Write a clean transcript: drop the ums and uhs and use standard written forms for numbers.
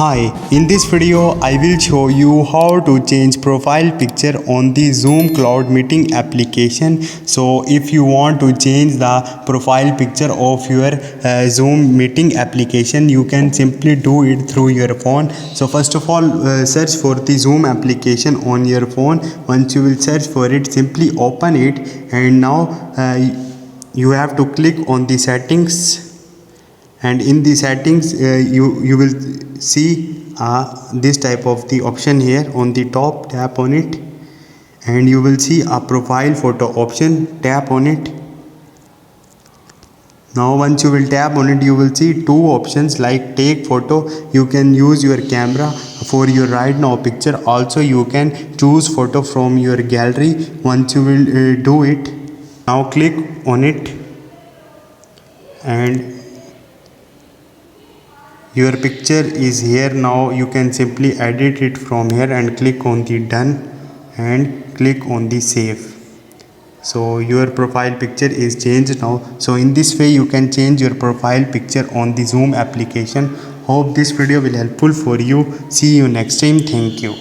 Hi, in this video I will show you how to change profile picture on the Zoom Cloud Meeting application. So if you want to change the profile picture of your Zoom Meeting application, you can simply do it through your phone. So first of all, search for the Zoom application on your phone. Once you will search for it, simply open it, and now you have to click on the settings, and in the settings you will see this type of the option here on the top. Tap on it and you will see a profile photo option. Tap on it. Now once you will tap on it, you will see two options like take photo. You can use your camera for your right now picture. Also you can choose photo from your gallery. Once you will do it, now click on it and your picture is here. Now you can simply edit it from here and click on the done and click on the save. So your profile picture is changed now. So in this way you can change your profile picture on the Zoom application. Hope this video will helpful for you. See you next time. Thank you.